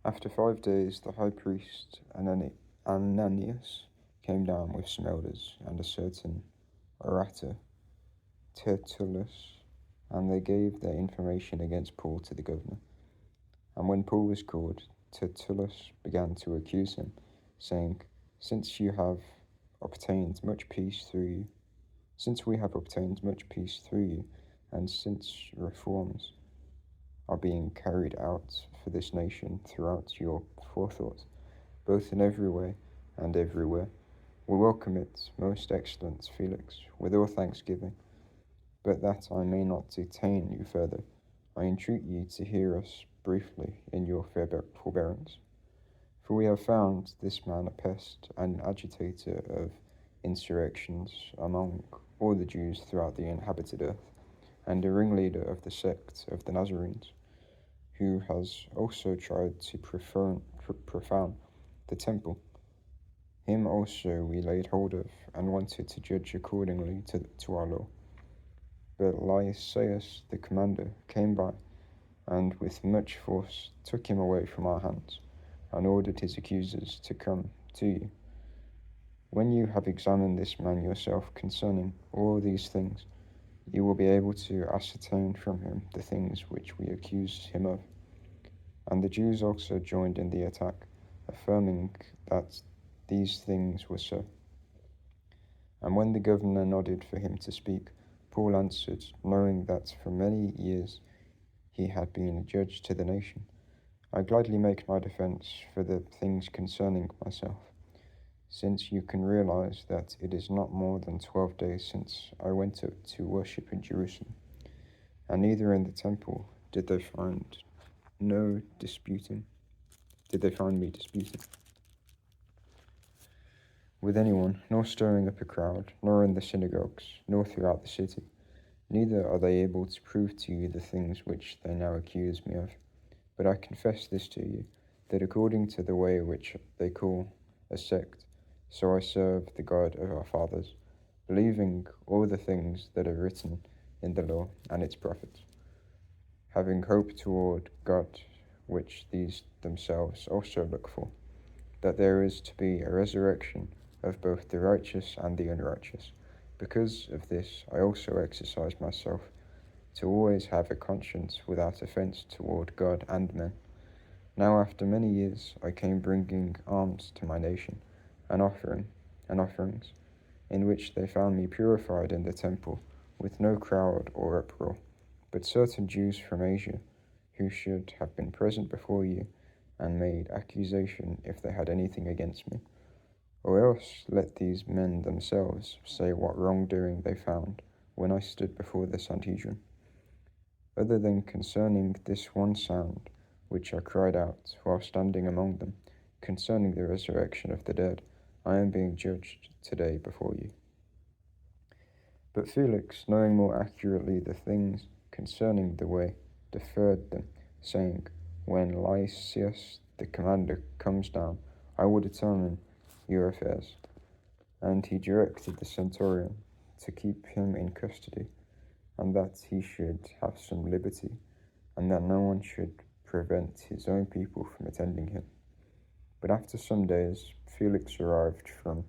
After 5 days, the high priest Ananias came down with some elders and a certain orator, Tertullus, and they gave their information against Paul to the governor. And when Paul was called, Tertullus began to accuse him, saying, Since we have obtained much peace through you, and since reforms are being carried out for this nation throughout your forethought, both in every way and everywhere, we welcome it, most excellent Felix, with all thanksgiving. But that I may not detain you further, I entreat you to hear us briefly in your forbearance. For we have found this man a pest and an agitator of insurrections among all the Jews throughout the inhabited earth, and a ringleader of the sect of the Nazarenes, who has also tried to profane the temple. Him also we laid hold of, and wanted to judge accordingly to our law. But Lysias the commander came by, and with much force took him away from our hands, and ordered his accusers to come to you. When you have examined this man yourself concerning all these things, you will be able to ascertain from him the things which we accuse him of. And the Jews also joined in the attack, affirming that these things were so. And when the governor nodded for him to speak, Paul answered, knowing that for many years he had been a judge to the nation, I gladly make my defense for the things concerning myself, since you can realize that it is not more than 12 days since I went up to worship in Jerusalem, and neither in the temple did they find me disputing with anyone, nor stirring up a crowd, nor in the synagogues, nor throughout the city. Neither are they able to prove to you the things which they now accuse me of. But I confess this to you, that according to the way which they call a sect, so I serve the God of our fathers, believing all the things that are written in the law and its prophets, having hope toward God, which these themselves also look for, that there is to be a resurrection of both the righteous and the unrighteous. Because of this, I also exercise myself to always have a conscience without offense toward God and men. Now after many years I came bringing alms to my nation, and offerings, in which they found me purified in the temple, with no crowd or uproar. But certain Jews from Asia, who should have been present before you, and made accusation if they had anything against me, or else let these men themselves say what wrongdoing they found when I stood before the Sanhedrin. Other than concerning this one sound, which I cried out while standing among them, concerning the resurrection of the dead, I am being judged today before you. But Felix, knowing more accurately the things concerning the way, deferred them, saying, When Lysias the commander comes down, I will determine your affairs. And he directed the centurion to keep him in custody, and that he should have some liberty, and that no one should prevent his own people from attending him. But after some days, Felix arrived from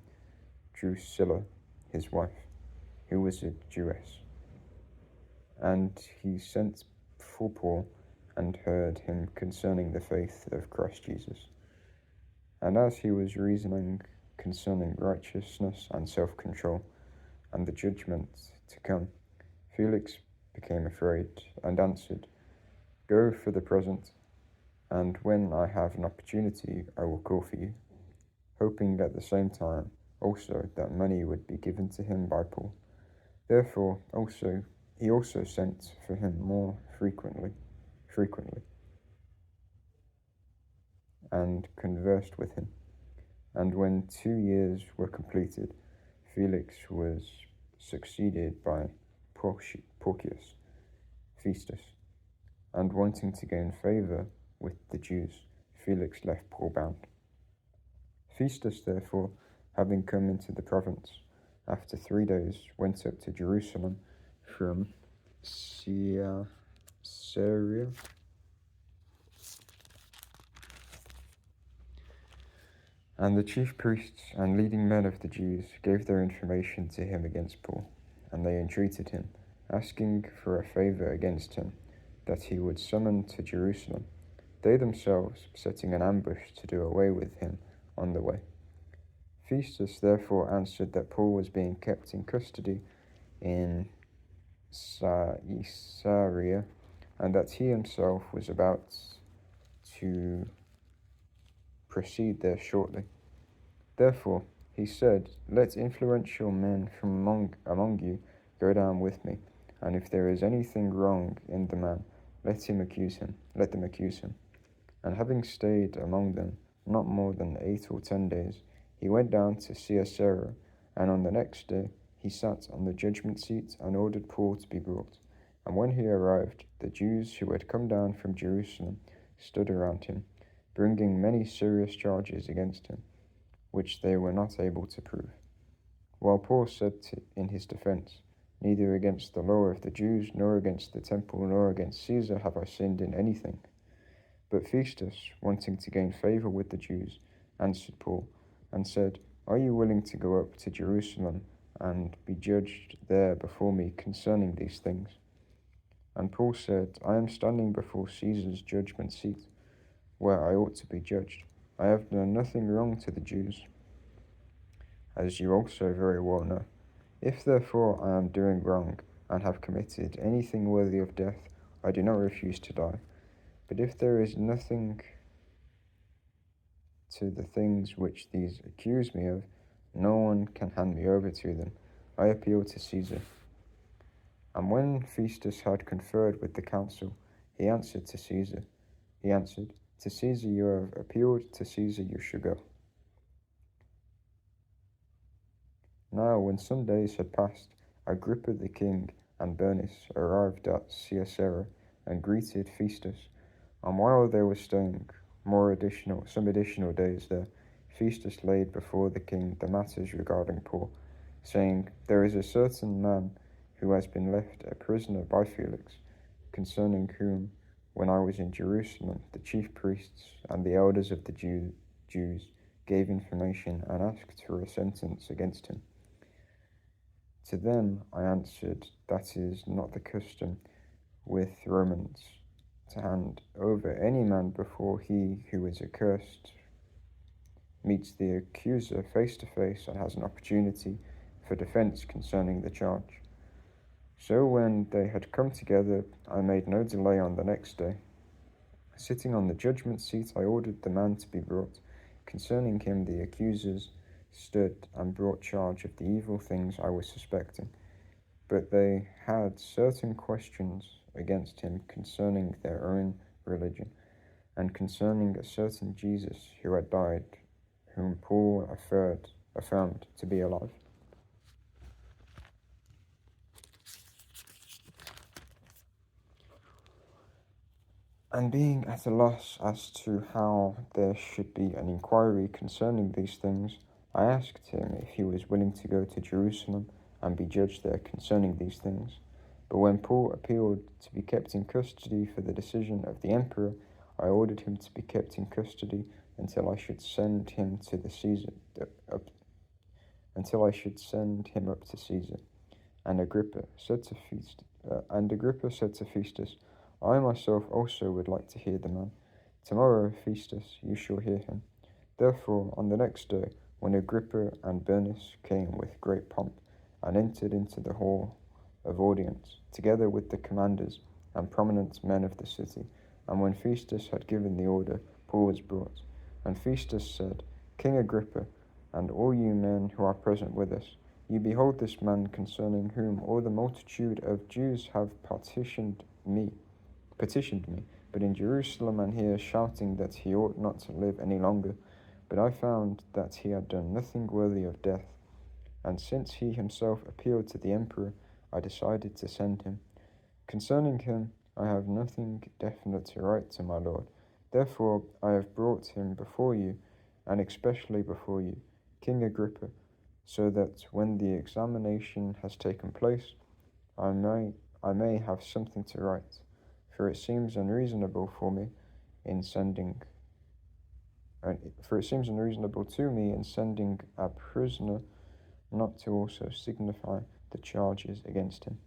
Drusilla, his wife, who was a Jewess, and he sent for Paul and heard him concerning the faith of Christ Jesus. And as he was reasoning concerning righteousness and self-control and the judgment to come, Felix became afraid and answered, Go for the present, and when I have an opportunity I will call for you, hoping at the same time also that money would be given to him by Paul. Therefore he also sent for him more frequently, and conversed with him. And when 2 years were completed, Felix was succeeded by Porcius Festus, and wanting to gain favor with the Jews, Felix left Paul bound. Festus, therefore, having come into the province, after 3 days went up to Jerusalem from Caesarea, And the chief priests and leading men of the Jews gave their information to him against Paul, and they entreated him, asking for a favor against him, that he would summon to Jerusalem, they themselves setting an ambush to do away with him on the way. Festus therefore answered that Paul was being kept in custody in Caesarea, and that he himself was about to proceed there shortly. Therefore, he said, let influential men from among you go down with me, and if there is anything wrong in the man, let them accuse him. And having stayed among them not more than 8 or 10 days, he went down to Caesarea, and on the next day he sat on the judgment seat and ordered Paul to be brought. And when he arrived, the Jews who had come down from Jerusalem stood around him, bringing many serious charges against him, which they were not able to prove. While Paul said in his defense, neither against the law of the Jews, nor against the temple, nor against Caesar have I sinned in anything. But Festus, wanting to gain favor with the Jews, answered Paul, and said, are you willing to go up to Jerusalem and be judged there before me concerning these things? And Paul said, I am standing before Caesar's judgment seat, where I ought to be judged. I have done nothing wrong to the Jews, as you also very well know. If therefore I am doing wrong, and have committed anything worthy of death, I do not refuse to die. But if there is nothing to the things which these accuse me of, no one can hand me over to them. I appeal to Caesar. And when Festus had conferred with the council, he answered, to Caesar you have appealed, to Caesar you shall go. Now when some days had passed, Agrippa the king and Bernice arrived at Caesarea and greeted Festus. And while they were staying some additional days there, Festus laid before the king the matters regarding Paul, saying, there is a certain man who has been left a prisoner by Felix, concerning whom, when I was in Jerusalem, the chief priests and the elders of the Jews gave information and asked for a sentence against him. To them I answered, that is not the custom with Romans, to hand over any man before he who is accursed meets the accuser face to face and has an opportunity for defense concerning the charge. So when they had come together, I made no delay on the next day. Sitting on the judgment seat, I ordered the man to be brought. Concerning him the accusers stood and brought charge of the evil things I was suspecting. But they had certain questions against him concerning their own religion, and concerning a certain Jesus who had died, whom Paul affirmed to be alive. And being at a loss as to how there should be an inquiry concerning these things, I asked him if he was willing to go to Jerusalem and be judged there concerning these things. But when Paul appealed to be kept in custody for the decision of the emperor, I ordered him to be kept in custody until I should send him up to Caesar. And Agrippa said to Festus, I myself also would like to hear the man. Tomorrow, Festus, you shall hear him. Therefore, on the next day, when Agrippa and Bernice came with great pomp and entered into the hall of audience, together with the commanders and prominent men of the city, and when Festus had given the order, Paul was brought. And Festus said, King Agrippa, and all you men who are present with us, you behold this man concerning whom all the multitude of Jews have petitioned me, but in Jerusalem and here shouting that he ought not to live any longer. But I found that he had done nothing worthy of death, and since he himself appealed to the emperor, I decided to send him. Concerning him, I have nothing definite to write to my lord. Therefore I have brought him before you, and especially before you, King Agrippa, so that when the examination has taken place, I may have something to write. For it seems unreasonable for me in sending For it seems unreasonable to me in sending a prisoner not to also signify the charges against him.